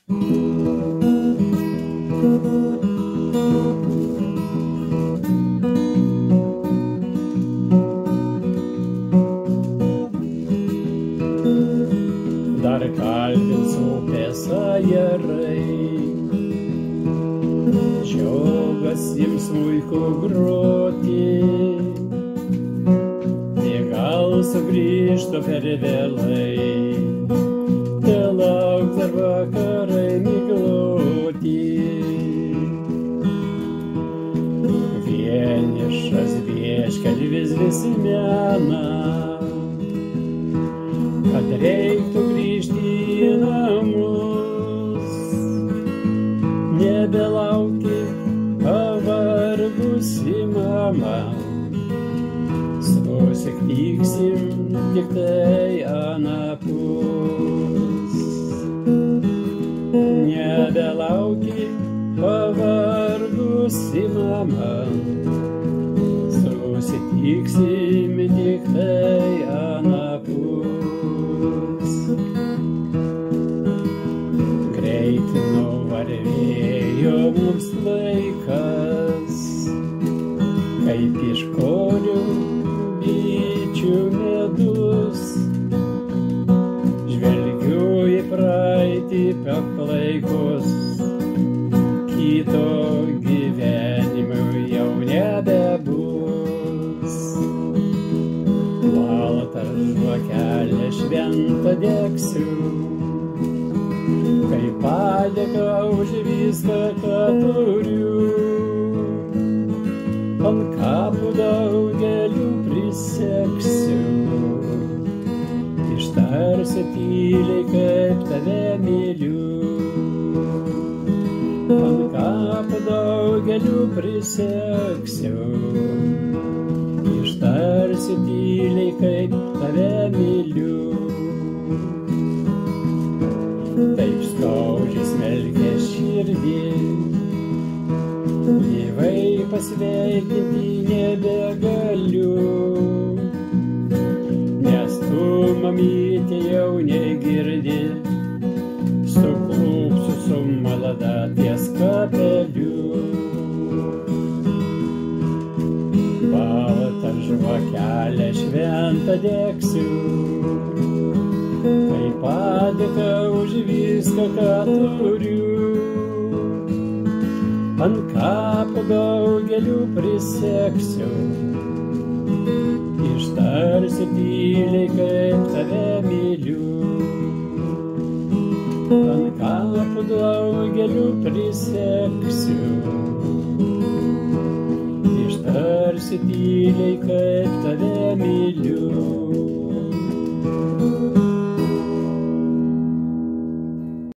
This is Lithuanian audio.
Dar kalbins upės ajerai, žiogas jiems smuiku groti, tai gal sugrįžtų per vėlai, te lauk dar vakarai migloti. Vienišas vieškelvis vis mena, kad reiktų grįžti į namus, nebelaukti pavargusi mama, susitiksim tik tai anapus. Nebelauki pavargusi mama, susitiksim tik tai anapus. Greit nuvarvėjo mums laikas, kaip iš korių bičių medus. Žvelgiu į praeitį paklaikus, kito gyvenimo jau nebebus. Baltą žvakelę šventą degsiu, kaip padėką už viską, ką turiu. Ant kapų daugelių priseksiu, ištarsiu tyliai, kaip tave myliu. Ant kapų daugelių priseksiu, ištarsiu tyliai, kaip tave myliu. Taip skaudžiai smelkia širdį, gyvai pasveikinti nebegaliu, nes tu, mamytė, jau negirdi, suklupsiu su malada ties kapeliu. Baltą žvakelę šventą degsiu, kaip padėką už viską, ką turiu. Ant kapų daugelių priseksiu, ištarsiu tyliai, kaip tave myliu. Ant kapų daugelių priseksiu, ištarsiu tyliai, kaip tave myliu.